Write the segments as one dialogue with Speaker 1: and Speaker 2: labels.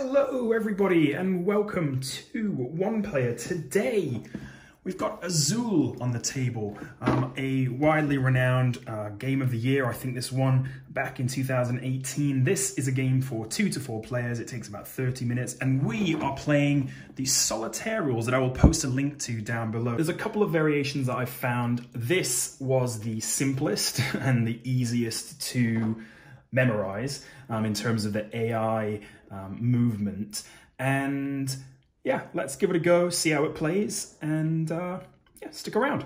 Speaker 1: Hello everybody and welcome to One Player. Today we've got Azul on the table, a widely renowned game of the year. I think this won back in 2018. This is a game for 2 to 4 players. It takes about 30 minutes and we are playing the solitaire rules that I will post a link to down below. There's a couple of variations that I've found. This was the simplest and the easiest to memorize in terms of the AI movement, and yeah, let's give it a go, see how it plays, and yeah, stick around.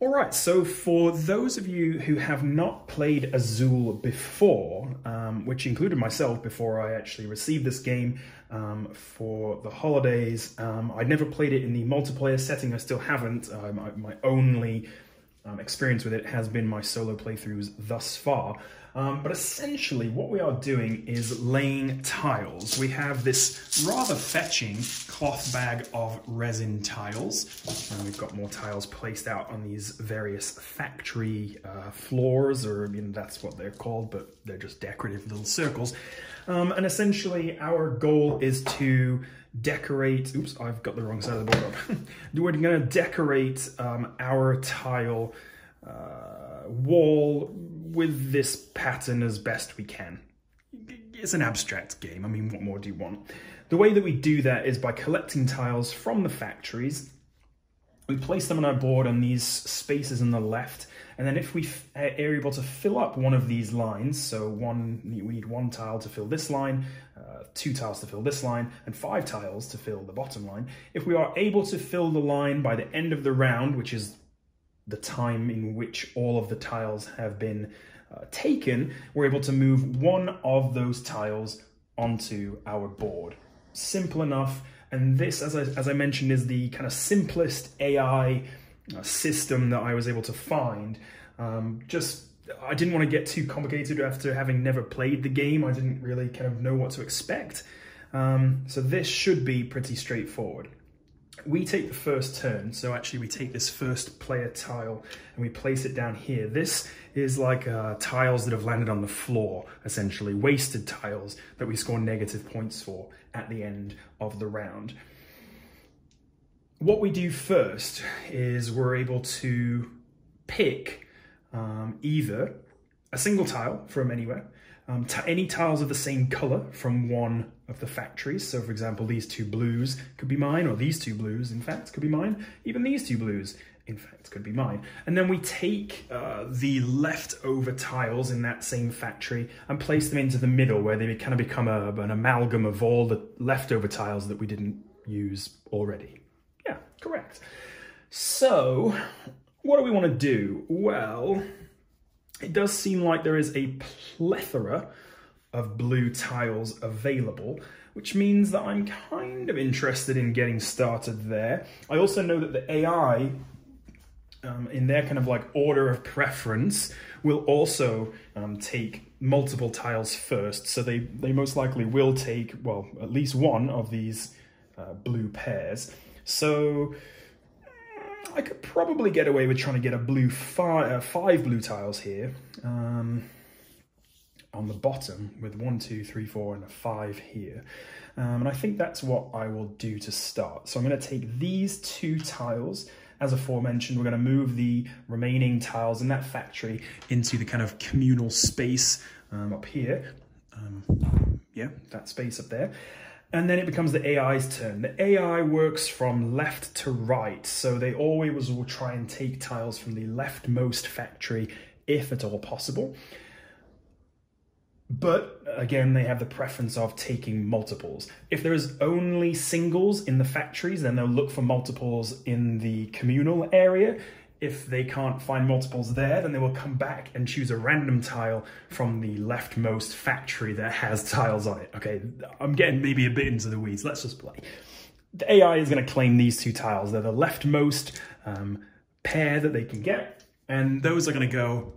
Speaker 1: Alright, so for those of you who have not played Azul before, which included myself before I actually received this game for the holidays, I'd never played it in the multiplayer setting. I still haven't. My only experience with it has been my solo playthroughs thus far. But essentially what we are doing is laying tiles. We have this rather fetching cloth bag of resin tiles, and we've got more tiles placed out on these various factory floors, or I mean, that's what they're called, but they're just decorative little circles. And essentially our goal is to decorate, oops, I've got the wrong side of the board up. We're gonna decorate our tile wall with this pattern as best we can. It's an abstract game. I mean, what more do you want? The way that we do that is by collecting tiles from the factories. We place them on our board on these spaces on the left, and then if we are able to fill up one of these lines, so we need 1 tile to fill this line, 2 tiles to fill this line, and 5 tiles to fill the bottom line. If we are able to fill the line by the end of the round, which is the time in which all of the tiles have been taken, we're able to move one of those tiles onto our board. Simple enough. And this, as I mentioned, is the kind of simplest AI system that I was able to find. I didn't want to get too complicated after having never played the game. I didn't really kind of know what to expect. So this should be pretty straightforward. We take the first turn, so actually we take this first player tile and we place it down here. This is like tiles that have landed on the floor, essentially, wasted tiles that we score negative points for at the end of the round. What we do first is we're able to pick either a single tile from anywhere, any tiles of the same color from one of the factories. So for example, these 2 blues could be mine, or these 2 blues, in fact, could be mine. Even these 2 blues, in fact, could be mine. And then we take the leftover tiles in that same factory and place them into the middle, where they kind of become an amalgam of all the leftover tiles that we didn't use already. Yeah, correct. So what do we want to do? Well, it does seem like there is a plethora of blue tiles available, which means that I'm kind of interested in getting started there. I also know that the AI, in their kind of like order of preference, will also take multiple tiles first. So they most likely will take, well, at least one of these blue pairs. So I could probably get away with trying to get a blue 5 blue tiles here on the bottom, with 1, 2, 3, 4 and a 5 here. And I think that's what I will do to start. So I'm going to take these 2 tiles. As aforementioned, we're going to move the remaining tiles in that factory into the kind of communal space up here. Yeah, that space up there. And then it becomes the AI's turn. The AI works from left to right, so they always will try and take tiles from the leftmost factory, if at all possible. But again, they have the preference of taking multiples. If there is only singles in the factories, then they'll look for multiples in the communal area. If they can't find multiples there, then they will come back and choose a random tile from the leftmost factory that has tiles on it. Okay, I'm getting maybe a bit into the weeds. Let's just play. The AI is going to claim these 2 tiles. They're the leftmost pair that they can get, and those are going to go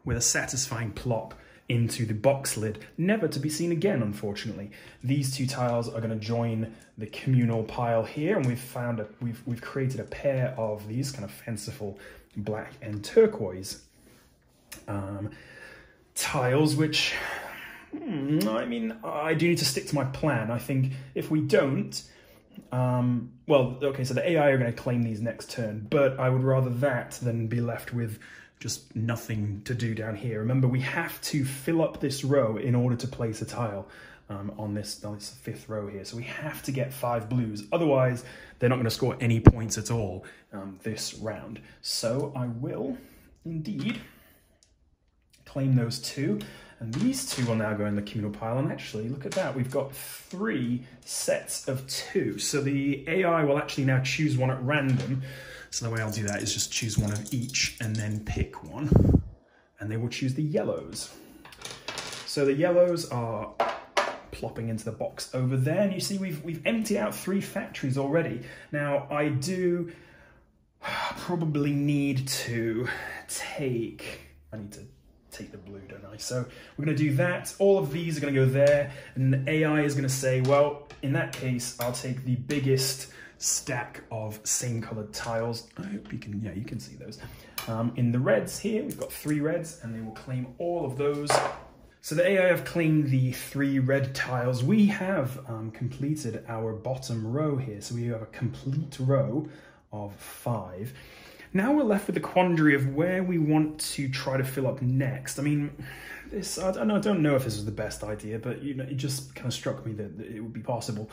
Speaker 1: with a satisfying plop into the box lid, never to be seen again, unfortunately. These two tiles are going to join the communal pile here, and we've created a pair of these kind of fanciful black and turquoise tiles, which, I mean, I do need to stick to my plan. I think if we don't, well, okay, so the AI are going to claim these next turn, but I would rather that than be left with just nothing to do down here. Remember, we have to fill up this row in order to place a tile on this fifth row here. So we have to get 5 blues. Otherwise, they're not going to score any points at all this round. So I will indeed claim those 2. And these 2 will now go in the communal pile. And actually, look at that. We've got 3 sets of 2. So the AI will actually now choose one at random. So the way I'll do that is just choose one of each and then pick one. And they will choose the yellows. So the yellows are plopping into the box over there. And you see we've emptied out 3 factories already. Now I do probably need to take the blue, don't I? So we're going to do that. All of these are going to go there. And the AI is going to say, well, in that case, I'll take the biggest stack of same colored tiles. I hope you can, yeah, you can see those. In the reds here, we've got 3 reds, and they will claim all of those. So the AI have claimed the 3 red tiles. We have completed our bottom row here. So we have a complete row of 5. Now we're left with the quandary of where we want to try to fill up next. I mean, this, I don't know if this is the best idea, but you know, it just kind of struck me that it would be possible.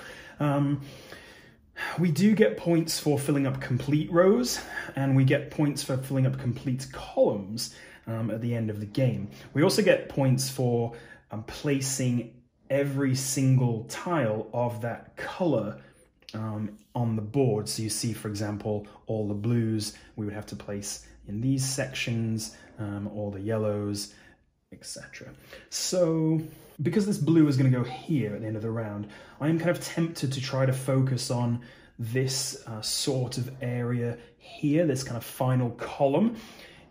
Speaker 1: We do get points for filling up complete rows, and we get points for filling up complete columns at the end of the game. We also get points for placing every single tile of that color on the board. So you see, for example, all the blues we would have to place in these sections, all the yellows, etc. So because this blue is going to go here at the end of the round, I am kind of tempted to try to focus on this sort of area here, this kind of final column,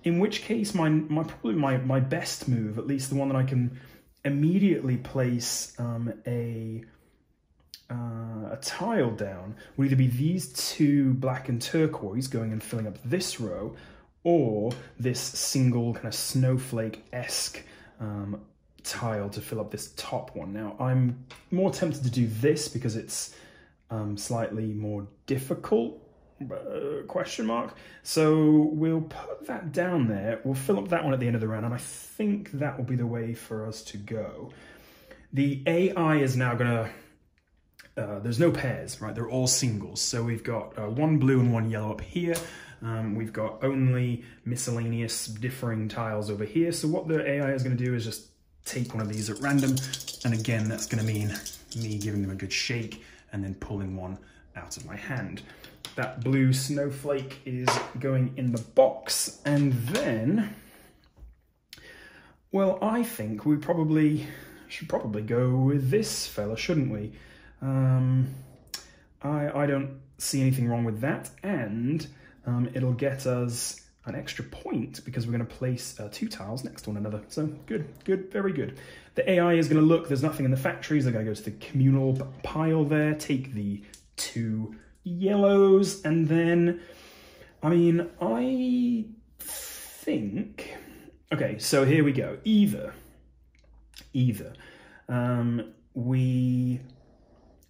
Speaker 1: in which case probably my best move, at least the one that I can immediately place a tile down, would either be these 2 black and turquoise going and filling up this row, or this single kind of snowflake-esque tile to fill up this top one. Now, I'm more tempted to do this because it's slightly more difficult, question mark. So we'll put that down there. We'll fill up that one at the end of the round, and I think that will be the way for us to go. The AI is now going to... there's no pairs, right? They're all singles. So we've got 1 blue and 1 yellow up here. We've got only miscellaneous differing tiles over here. So what the AI is going to do is just take one of these at random. And again, that's going to mean me giving them a good shake and then pulling one out of my hand. That blue snowflake is going in the box. And then, well, I think we should probably go with this fella, shouldn't we? I don't see anything wrong with that, and it'll get us an extra point because we're going to place 2 tiles next to one another. So good, very good. The AI is going to look, there's nothing in the factories. They're going to go to the communal pile there, take the 2 yellows, and then, I mean, I think, okay, so here we go. Either we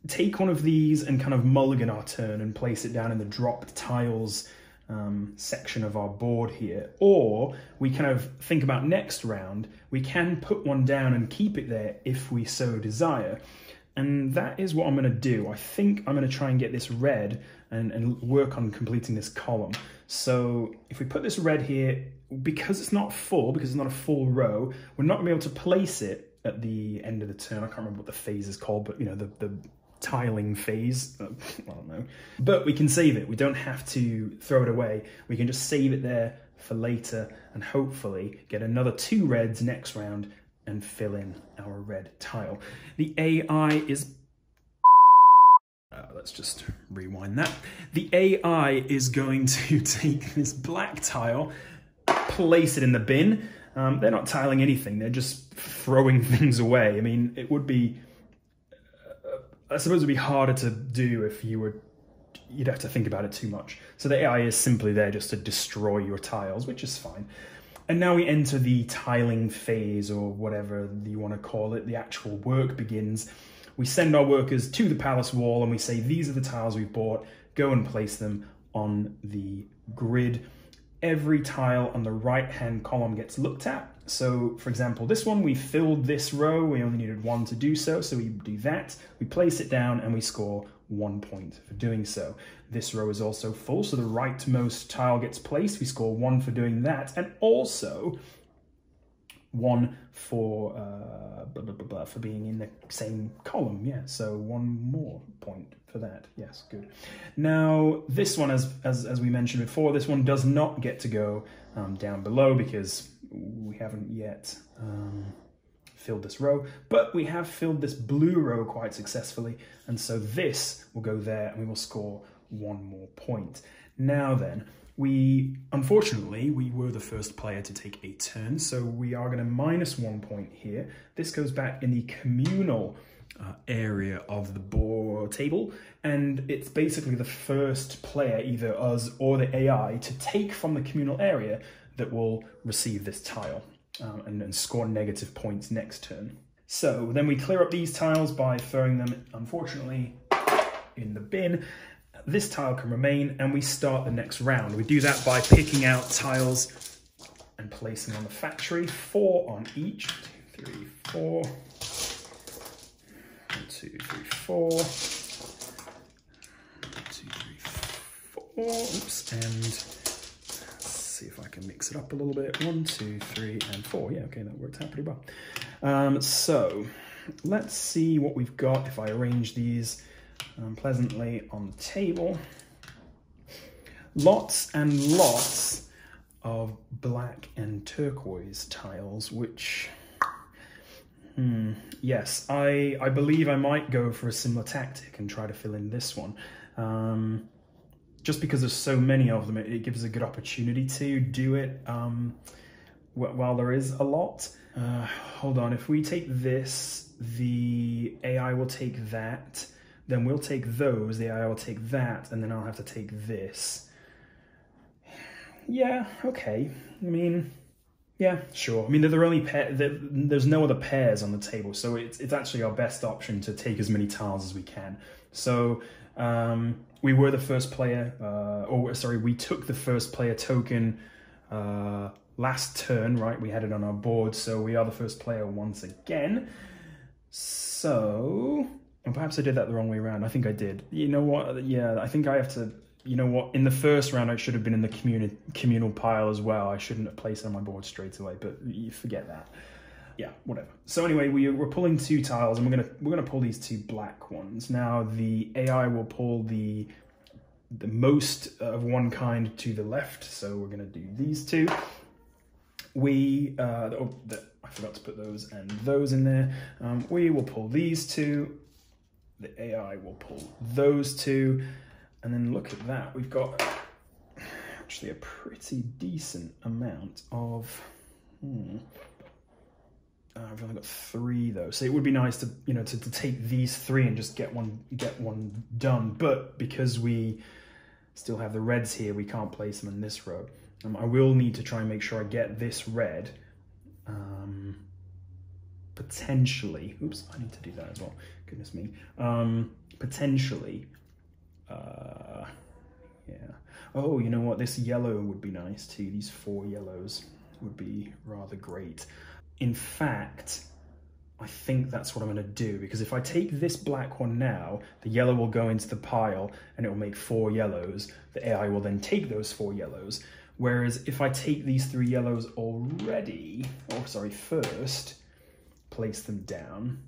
Speaker 1: take one of these and kind of mulligan our turn and place it down in the dropped tiles section of our board here, or we kind of think about next round, we can put one down and keep it there if we so desire. And that is what I'm going to do. I think I'm going to try and get this red and work on completing this column. So if we put this red here, because it's not full, because it's not a full row, we're not going to be able to place it at the end of the turn. I can't remember what the phase is called, but you know, the tiling phase, I don't know. But we can save it. We don't have to throw it away. We can just save it there for later and hopefully get another 2 reds next round and fill in our red tile. The AI is... let's just rewind that. The AI is going to take this black tile, place it in the bin, they're not tiling anything, they're just throwing things away. I mean, it would be, I suppose it would be harder to do if you'd have to think about it too much. So the AI is simply there just to destroy your tiles, which is fine. And now we enter the tiling phase, or whatever you want to call it. The actual work begins. We send our workers to the palace wall and we say, these are the tiles we've bought, go and place them on the grid. Every tile on the right-hand column gets looked at. So, for example, this one, we filled this row. We only needed one to do so, so we do that. We place it down and we score 1 point for doing so. This row is also full, so the rightmost tile gets placed. We score 1 for doing that, and also 1 for for being in the same column. Yeah, so 1 more point for that. Yes, good. Now this one, as we mentioned before, this one does not get to go down below because we haven't yet filled this row, but we have filled this blue row quite successfully, and so this will go there and we will score 1 more point. Now then, unfortunately, we were the first player to take a turn, so we are going to minus 1 point here. This goes back in the communal area of the board table, and it's basically the first player, either us or the AI, to take from the communal area that will receive this tile and score negative points next turn. So then we clear up these tiles by throwing them, unfortunately, in the bin. This tile can remain, and we start the next round. We do that by picking out tiles and placing on the factory, 4 on each. 1, 2, 3, 4. 1, 2, 3, 4. 1, 2, 3, 4. Oops, and let's see if I can mix it up a little bit. 1, 2, 3, and 4. Yeah, okay, that worked out pretty well. So let's see what we've got if I arrange these pleasantly on the table. Lots and lots of black and turquoise tiles, which, yes, I believe I might go for a similar tactic and try to fill in this one. Just because there's so many of them, it gives a good opportunity to do it while there is a lot. Hold on, if we take this, the AI will take that. Then we'll take those, the AI will take that, and then I'll have to take this. Yeah, okay. I mean, yeah, sure. I mean, they're only there's no other pairs on the table, so it's actually our best option to take as many tiles as we can. So we were the first player, we took the first player token last turn, right? We had it on our board, so we are the first player once again. So... and perhaps I did that the wrong way around. I think I did. You know what? Yeah, I think I have to... You know what? In the first round, I should have been in the communal pile as well. I shouldn't have placed it on my board straight away, but you forget that. Yeah, whatever. So anyway, we're pulling 2 tiles, and we're gonna pull these 2 black ones. Now the AI will pull the most of one kind to the left, so we're gonna do these 2. I forgot to put those and those in there. We will pull these 2. The AI will pull those 2, and then look at that. We've got actually a pretty decent amount of... I've only got 3 though, so it would be nice to to take these 3 and just get one done. But because we still have the reds here, we can't place them in this row. I will need to try and make sure I get this red. Potentially, oops, I need to do that as well, goodness me. Potentially, yeah. Oh, you know what, this yellow would be nice too. These 4 yellows would be rather great. In fact, I think that's what I'm gonna do, because if I take this black one now, the yellow will go into the pile and it will make 4 yellows. The AI will then take those 4 yellows. Whereas if I take these 3 yellows already, first, place them down,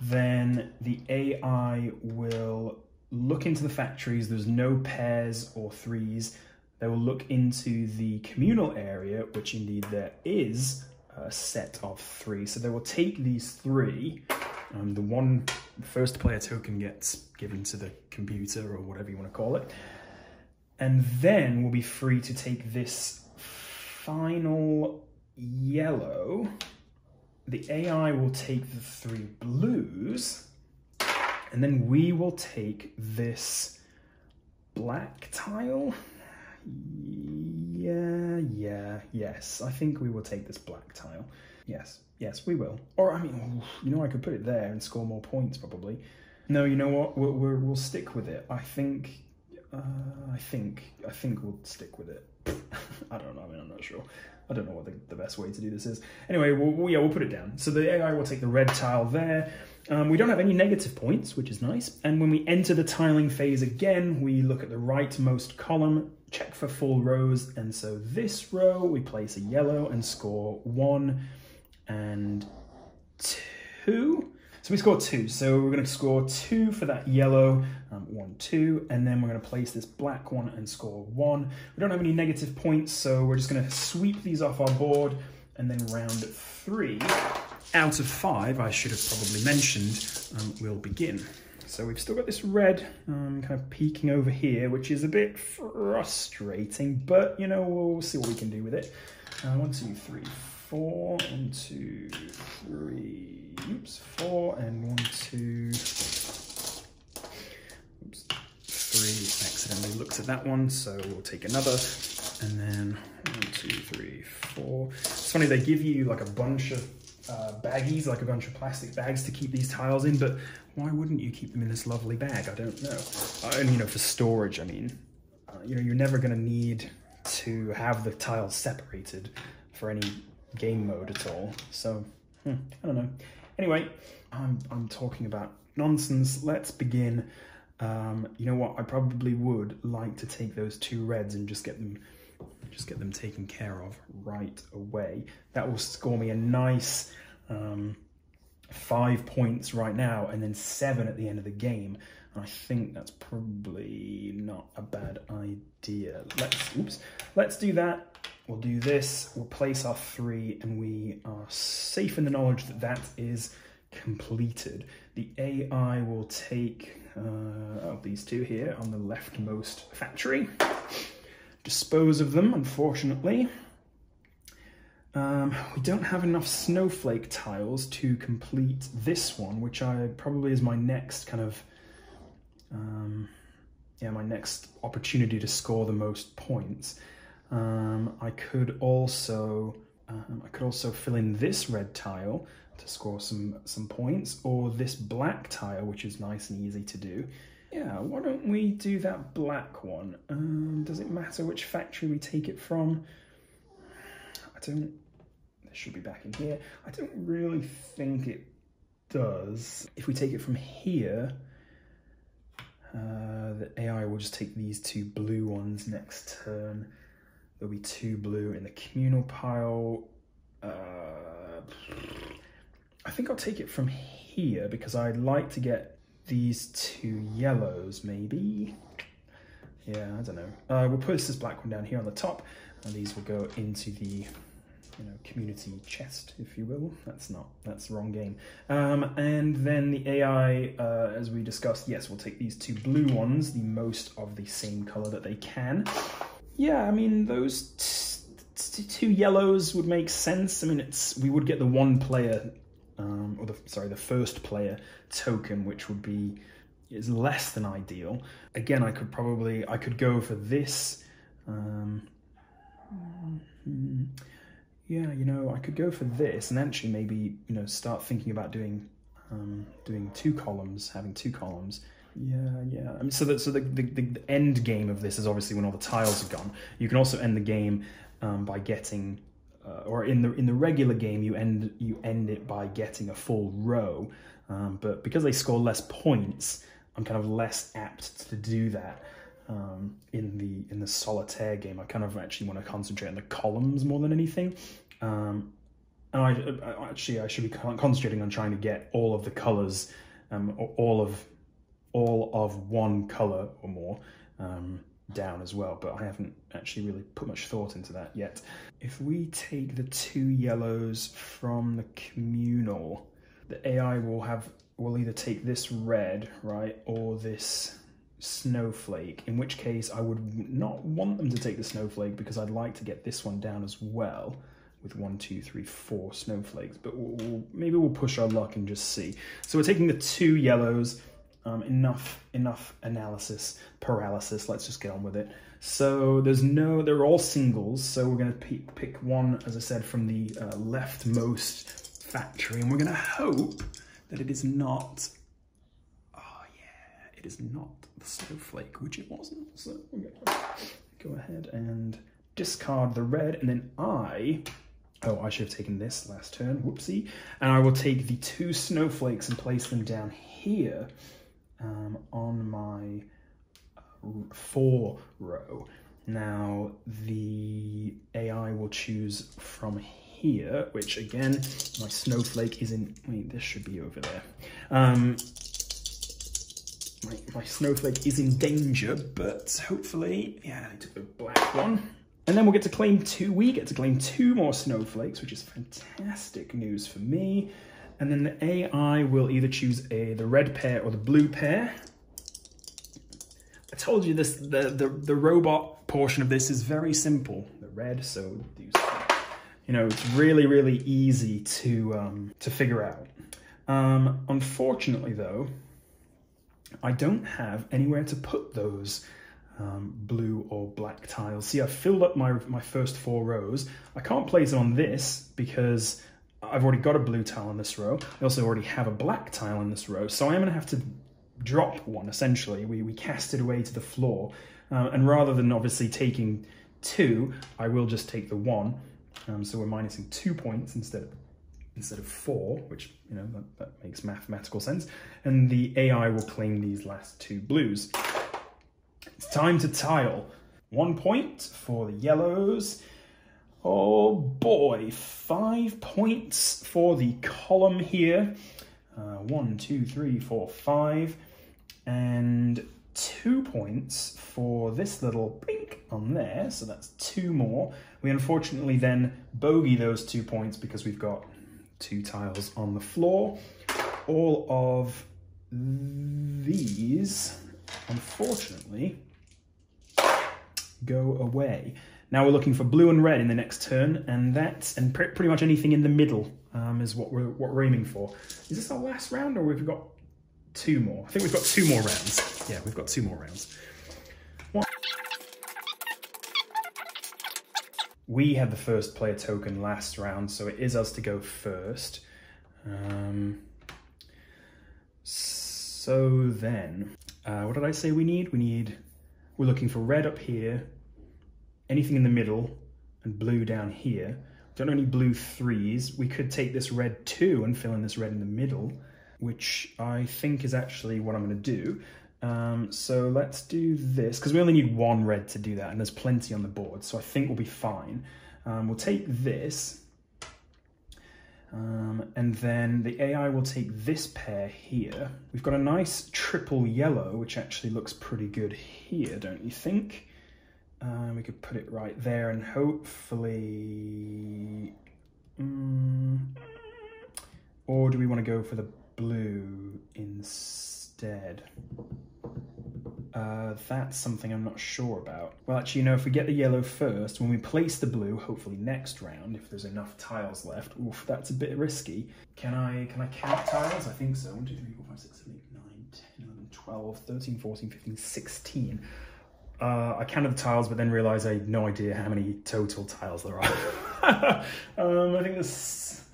Speaker 1: then the AI will look into the factories. There's no pairs or 3s. They will look into the communal area, which indeed there is a set of 3. So they will take these 3. The one first player token gets given to the computer, or whatever you want to call it. And then we'll be free to take this final yellow, the AI will take the 3 blues, and then we will take this black tile. Yes, I think we will take this black tile. Yes, we will. Or, I mean, you know, I could put it there and score more points, probably. No, you know what? We'll stick with it. I think we'll stick with it. I don't know. I mean, I'm not sure. I don't know what the best way to do this is. Anyway, we'll put it down. So the AI will take the red tile there. We don't have any negative points, which is nice. And when we enter the tiling phase again, we look at the rightmost column, check for full rows. And so this row, we place a yellow and score 1 and 2. So we scored 2. So we're going to score 2 for that yellow, 1, 2, and then we're going to place this black one and score 1. We don't have any negative points, so we're just going to sweep these off our board, and then round 3 out of 5, I should have probably mentioned, will begin. So we've still got this red kind of peeking over here, which is a bit frustrating, but you know, we'll see what we can do with it. 1, 2, 3, 4, 1, 2, 3. Oops, 4 and 1, 2. Oops, 3. Accidentally looked at that one, so we'll take another. And then 1, 2, 3, 4. It's funny, they give you like a bunch of baggies, like a bunch of plastic bags to keep these tiles in, but why wouldn't you keep them in this lovely bag? I don't know. And you know, for storage, I mean, you know, you're never going to need to have the tiles separated for any game mode at all. So, I don't know. Anyway, I'm talking about nonsense. Let's begin. You know what? I probably would like to take those 2 reds and just get them taken care of right away. That will score me a nice 5 points right now, and then 7 at the end of the game. And I think that's probably not a bad idea. Let's do that. We'll do this, we'll place our 3, and we are safe in the knowledge that that is completed. The AI will take these 2 here on the leftmost factory, dispose of them, unfortunately. We don't have enough snowflake tiles to complete this one, which probably is my next kind of, my next opportunity to score the most points. I could also fill in this red tile to score some points, or this black tile, which is nice and easy to do. Yeah, why don't we do that black one? Does it matter which factory we take it from? It should be back in here. I don't really think it does. If we take it from here, the AI will just take these 2 blue ones next turn. There'll be 2 blue in the communal pile. I think I'll take it from here because I'd like to get these 2 yellows, maybe. Yeah, I don't know. We'll put this black one down here on the top, and these will go into the community chest, if you will. That's the wrong game. And then the AI, as we discussed, yes, we'll take these 2 blue ones, the most of the same color that they can. Yeah, I mean, those 2 yellows would make sense. I mean, we would get the 1 player, the first player token, which is less than ideal. Again, I could go for this. Yeah, you know, I could go for this and actually maybe, start thinking about doing 2 columns, having 2 columns. Yeah. I mean, so the end game of this is obviously when all the tiles are gone. You can also end the game by getting, or in the regular game, you end it by getting a full row. But because they score less points, I'm kind of less apt to do that. In the solitaire game, I kind of actually want to concentrate on the columns more than anything. And I should be concentrating on trying to get all of the colors, all of one color or more, down as well, but I haven't actually really put much thought into that yet. If we take the 2 yellows from the communal, the AI will either take this red, right, or this snowflake, in which case I would not want them to take the snowflake because I'd like to get this one down as well. with 1, 2, 3, 4 snowflakes, but maybe we'll push our luck and just see. So we're taking the 2 yellows, enough analysis paralysis. Let's just get on with it. So they're all singles. So we're going to pick one, as I said, from the leftmost factory, and we're going to hope that it is not. Oh yeah, it is not the snowflake, which it wasn't. So we're going to go ahead and discard the red, and then I should have taken this last turn, whoopsie. And I will take the 2 snowflakes and place them down here on my 4 row. Now the AI will choose from here, which again, my snowflake is in, wait, this should be over there. My snowflake is in danger, but hopefully, yeah, I took the black one. And then we get to claim 2 more snowflakes, which is fantastic news for me. And then the AI will either choose the red pair or the blue pair. I told you this, the robot portion of this is very simple. The red, so you know, it's really, really easy to figure out. Unfortunately though, I don't have anywhere to put those blue or black tiles. See, I've filled up my first 4 rows. I can't place them on this because I've already got a blue tile in this row. I also already have a black tile in this row, so I am going to have to drop one, essentially. We cast it away to the floor, and rather than obviously taking 2, I will just take the 1. So we're minusing 2 points instead of 4, which, you know, that makes mathematical sense. And the AI will claim these last 2 blues. It's time to tile. 1 point for the yellows. Oh boy, 5 points for the column here. 1, 2, 3, 4, 5. And 2 points for this little blink on there. So that's 2 more. We unfortunately then bogey those 2 points because we've got 2 tiles on the floor. All of these, unfortunately, go away. Now we're looking for blue and red in the next turn, and pretty much anything in the middle is what we're aiming for. Is this our last round, or we've got 2 more? I think we've got 2 more rounds. Yeah, we've got 2 more rounds. We had the first player token last round, so it is us to go first. So then, what did I say we need? We're looking for red up here, anything in the middle, and blue down here. Don't know any blue 3s. We could take this red 2 and fill in this red in the middle, which I think is actually what I'm going to do. So let's do this, because we only need 1 red to do that, and there's plenty on the board, so I think we'll be fine. We'll take this, and then the AI will take this pair here. We've got a nice triple yellow, which actually looks pretty good here, don't you think? We could put it right there, and hopefully... or do we want to go for the blue instead? That's something I'm not sure about. Well, actually, you know, if we get the yellow first, when we place the blue, hopefully next round, if there's enough tiles left, oof, that's a bit risky. Can I count tiles? I think so. 1, 2, 3, 4, 5, 6, 7, 8, 9, 10, 11, 12, 13, 14, 15, 16. I counted the tiles, but then realized I had no idea how many total tiles there are. I think this...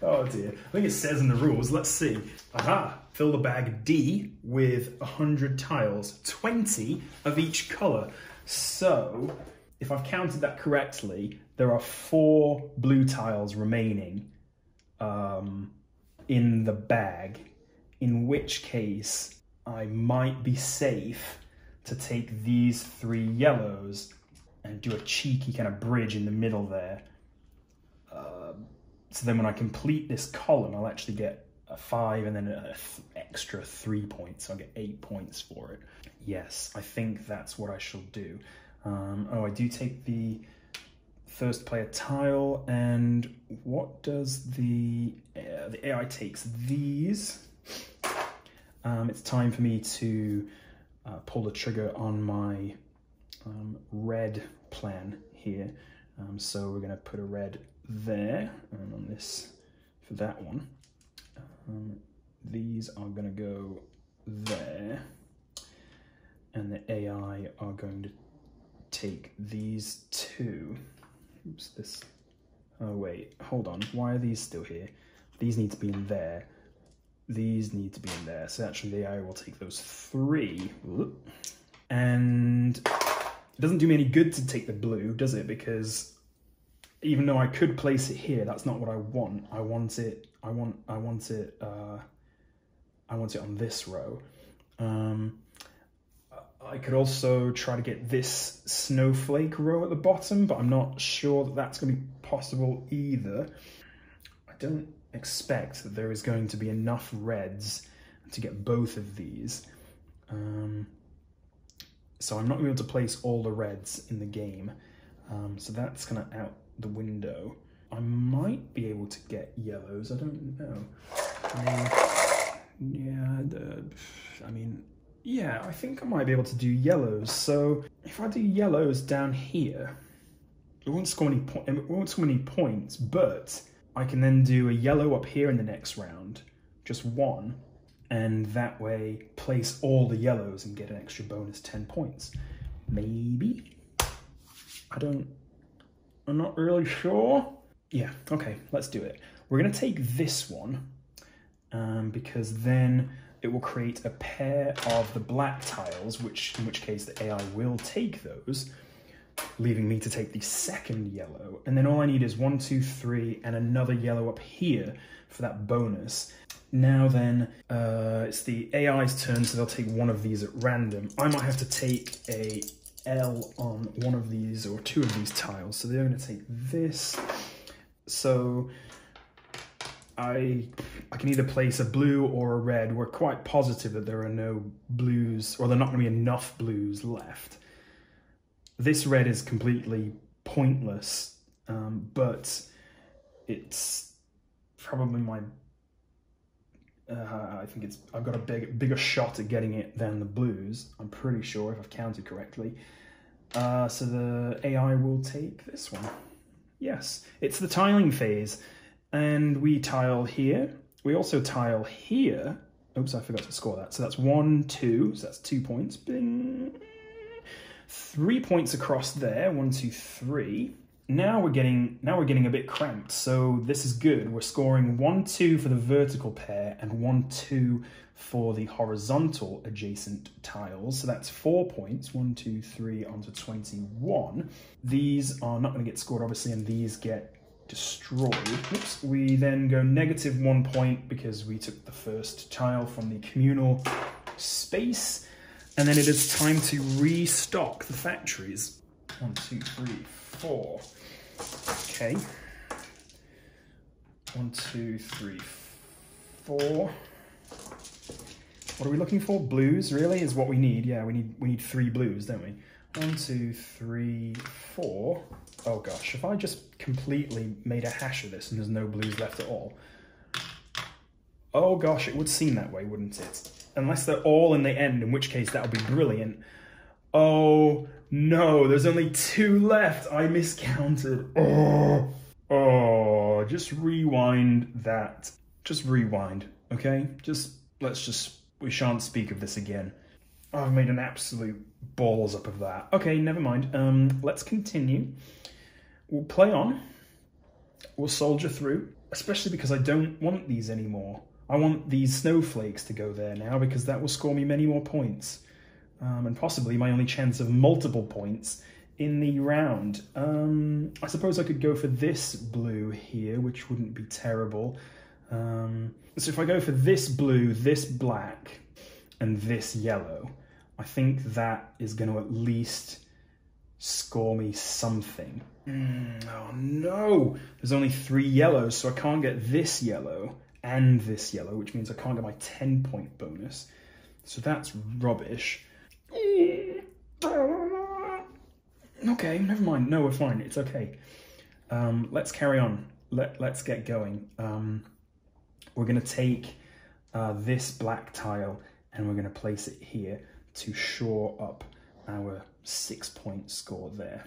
Speaker 1: oh dear. I think it says in the rules. Let's see. Aha! Fill the bag D with 100 tiles, 20 of each color. So, if I've counted that correctly, there are 4 blue tiles remaining in the bag, in which case I might be safe to take these 3 yellows and do a cheeky kind of bridge in the middle there. So then when I complete this column, I'll actually get a 5 and then an extra 3 points. So I'll get 8 points for it. Yes, I think that's what I shall do. Oh, I do take the first player tile, and what does the AI takes these. It's time for me to pull the trigger on my red plan here. So we're going to put a red there, and on this for that one. These are going to go there, and the AI are going to take these two. Oops, this. Oh wait, hold on. Why are these still here? These need to be in there. These need to be in there. So actually the AI will take those three. And it doesn't do me any good to take the blue, does it? Because even though I could place it here, that's not what I want. I want it on this row. I could also try to get this snowflake row at the bottom, but I'm not sure that that's going to be possible either. I don't expect that there is going to be enough reds to get both of these. So I'm not going to be able to place all the reds in the game. So that's kind of out the window. I might be able to get yellows. I don't know. Yeah, I think I might be able to do yellows. So if I do yellows down here, it won't score any points, but I can then do a yellow up here in the next round, just one, and that way place all the yellows and get an extra bonus 10 points. Maybe? I'm not really sure. Yeah, okay, let's do it. We're gonna take this one, because then it will create a pair of the black tiles, in which case the AI will take those, leaving me to take the second yellow. And then all I need is 1, 2, 3, and another yellow up here for that bonus. Now then, it's the AI's turn, so they'll take one of these at random. I might have to take a L on one of these or two of these tiles. So they're going to take this. So I can either place a blue or a red. We're quite positive that there are no blues, or there are not going to be enough blues left. This red is completely pointless, but it's probably my... I think I've got a bigger shot at getting it than the blues. I'm pretty sure, if I've counted correctly. So the AI will take this one. Yes, it's the tiling phase. And we tile here. We also tile here. Oops, I forgot to score that. So that's 1, 2. So that's 2 points. Bing. 3 points across there. 1, 2, 3. Now we're getting a bit cramped. So this is good. We're scoring 1, 2 for the vertical pair and 1, 2 for the horizontal adjacent tiles. So that's 4 points. 1, 2, 3 onto 21. These are not going to get scored, obviously, and these get destroyed. Oops. We then go -1 point because we took the first tile from the communal space, and then it is time to restock the factories. 1, 2, 3, 4. Okay. 1, 2, 3, 4. What are we looking for? Blues, really, is what we need. Yeah, we need 3 blues, don't we? 1, 2, 3, 4. Oh gosh, if I just completely made a hash of this and there's no blues left at all. Oh gosh, it would seem that way, wouldn't it? Unless they're all in the end, in which case that would be brilliant. Oh no, there's only 2 left. I miscounted. Oh, just rewind that. Just rewind, okay? We shan't speak of this again. I've made an absolute balls up of that. Okay, never mind. Let's continue. We'll play on. We'll soldier through, especially because I don't want these anymore. I want these snowflakes to go there now because that will score me many more points. And possibly my only chance of multiple points in the round. I suppose I could go for this blue here, which wouldn't be terrible. So if I go for this blue, this black, and this yellow, I think that is going to at least score me something. Oh no! There's only 3 yellows, so I can't get this yellow and this yellow, which means I can't get my 10-point bonus. So that's rubbish. Okay, never mind. No, we're fine. It's okay. Let's carry on. Let's get going. We're going to take this black tile and we're going to place it here to shore up our 6-point score there.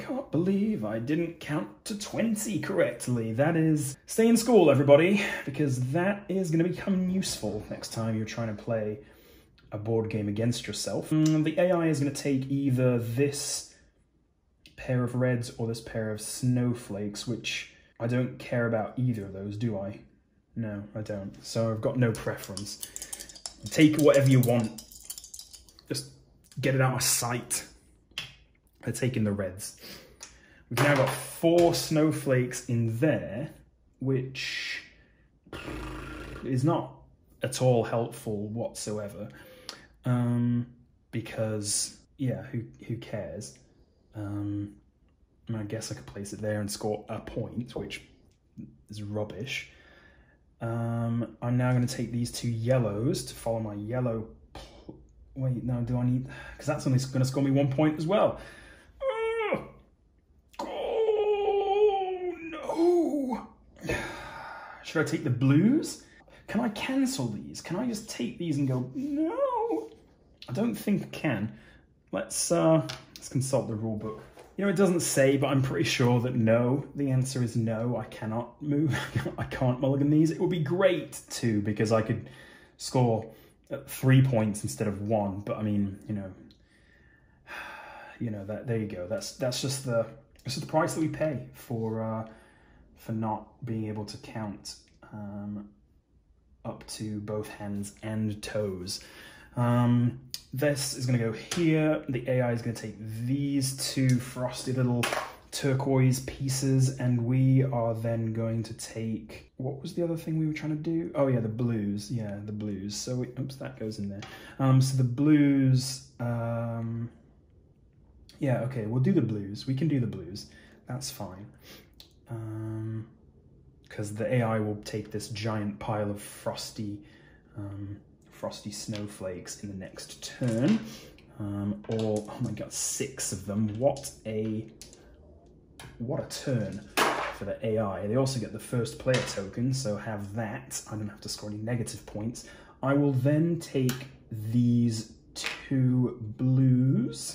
Speaker 1: can't believe I didn't count to 20 correctly. That is... Stay in school, everybody, because that is going to become useful next time you're trying to play a board game against yourself. The AI is going to take either this pair of reds or this pair of snowflakes, which I don't care about either of those, do I? No, I don't. So I've got no preference. Take whatever you want. Just get it out of my sight. They're taking the reds. We've now got 4 snowflakes in there, which is not at all helpful whatsoever. Because, yeah, who cares? I guess I could place it there and score a point, which is rubbish. I'm now going to take these 2 yellows to follow my yellow... Wait, no, do I need... Because that's only going to score me 1 point as well. Oh, no! Should I take the blues? Can I cancel these? Can I just take these and go, no? I don't think I can. Let's consult the rule book. You know, it doesn't say, but I'm pretty sure that no. The answer is no. I cannot move. I can't mulligan these. It would be great too, because I could score 3 points instead of 1. But I mean, that there you go. That's just the price that we pay for not being able to count up to both hands and toes. This is going to go here. The AI is going to take these 2 frosty little turquoise pieces, and we are then going to take... What was the other thing we were trying to do? Oh yeah, the blues. Yeah, the blues. So, oops, that goes in there. So the blues... yeah, okay, we'll do the blues. We can do the blues. That's fine. Because the AI will take this giant pile of frosty snowflakes in the next turn. Oh my god, 6 of them. What a turn for the AI. They also get the first player token, so have that. I don't have to score any negative points. I will then take these 2 blues,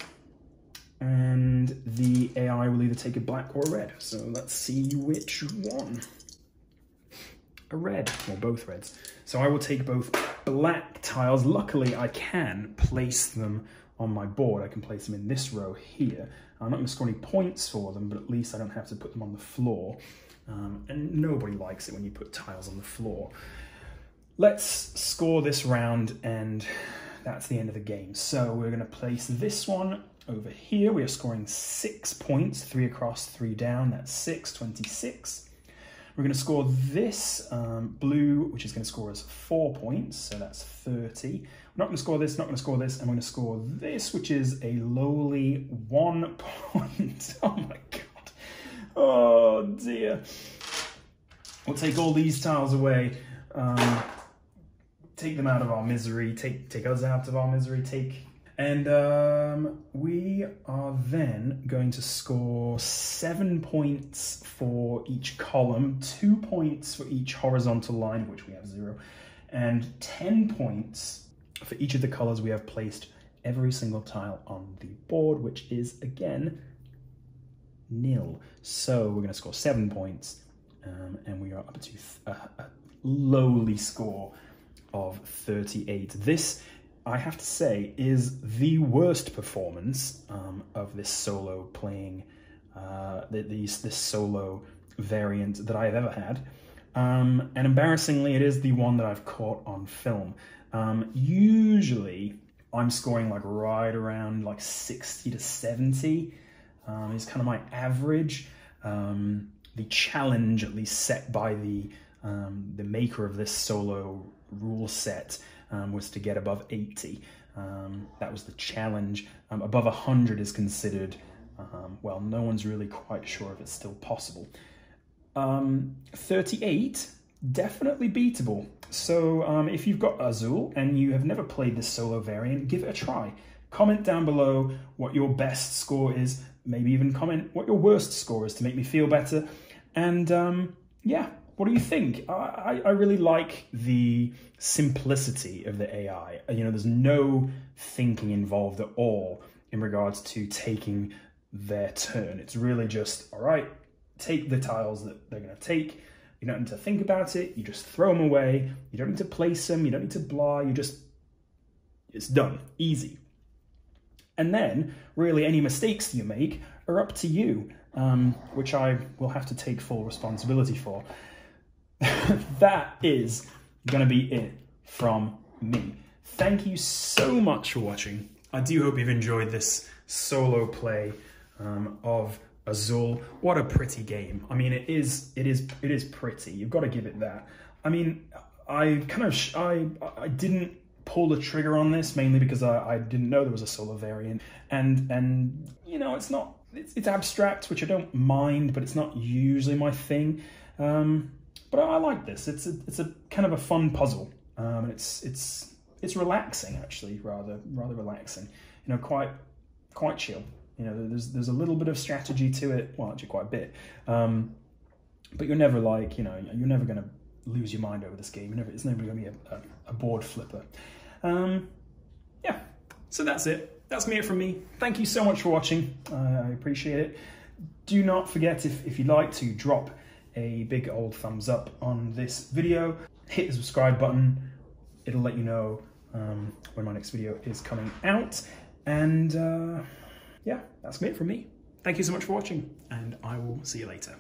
Speaker 1: and the AI will either take a black or a red. So let's see which one. A red, or both reds. So I will take both black tiles. Luckily, I can place them on my board. I can place them in this row here. I'm not going to score any points for them, but at least I don't have to put them on the floor. And nobody likes it when you put tiles on the floor. Let's score this round, and that's the end of the game. So we're going to place this one over here. We are scoring 6 points, 3 across, 3 down. That's 6, 26. We're going to score this blue, which is going to score us 4 points, so that's 30. We're not going to score this, not going to score this, and we're going to score this, which is a lowly 1 point. Oh my god. Oh dear. We'll take all these tiles away, take them out of our misery, take us out of our misery, and we are then going to score 7 points for each column, 2 points for each horizontal line, of which we have 0, and 10 points for each of the colors we have placed every single tile on the board, which is, again, 0. So we're going to score 7 points, and we are up to a lowly score of 38. This, I have to say, is the worst performance of this solo playing, this solo variant that I've ever had. And embarrassingly, it is the one that I've caught on film. Usually, I'm scoring like right around like 60 to 70. Is kind of my average. The challenge, at least set by the maker of this solo rule set, was to get above 80. That was the challenge. Above 100 is considered, well, no one's really quite sure if it's still possible. 38, definitely beatable. So if you've got Azul and you have never played this solo variant, give it a try. Comment down below what your best score is. Maybe even comment what your worst score is to make me feel better. And yeah, what do you think? I really like the simplicity of the AI. You know, there's no thinking involved at all in regards to taking their turn. It's really just, all right, take the tiles that they're going to take. You don't need to think about it. You just throw them away. You don't need to place them. You don't need to blah. It's done. Easy. And then, really, any mistakes you make are up to you, which I will have to take full responsibility for. That is going to be it from me. Thank you so much for watching. I do hope you've enjoyed this solo play of Azul. What a pretty game. I mean, it is pretty. You've got to give it that. I mean, I didn't pull the trigger on this mainly because I didn't know there was a solo variant, and you know, it's abstract, which I don't mind, but it's not usually my thing. But I like this. It's a kind of a fun puzzle. It's relaxing, actually, rather relaxing. You know, quite chill. You know, there's a little bit of strategy to it. Well, actually, quite a bit. But you're never like, you know, you're never going to lose your mind over this game. It's never going to be a board flipper. Yeah. So that's it. That's from me. Thank you so much for watching. I appreciate it. Do not forget, if you'd like, to drop a big old thumbs up on this video. Hit the subscribe button. It'll let you know when my next video is coming out. And yeah, that's it from me. Thank you so much for watching, and I will see you later.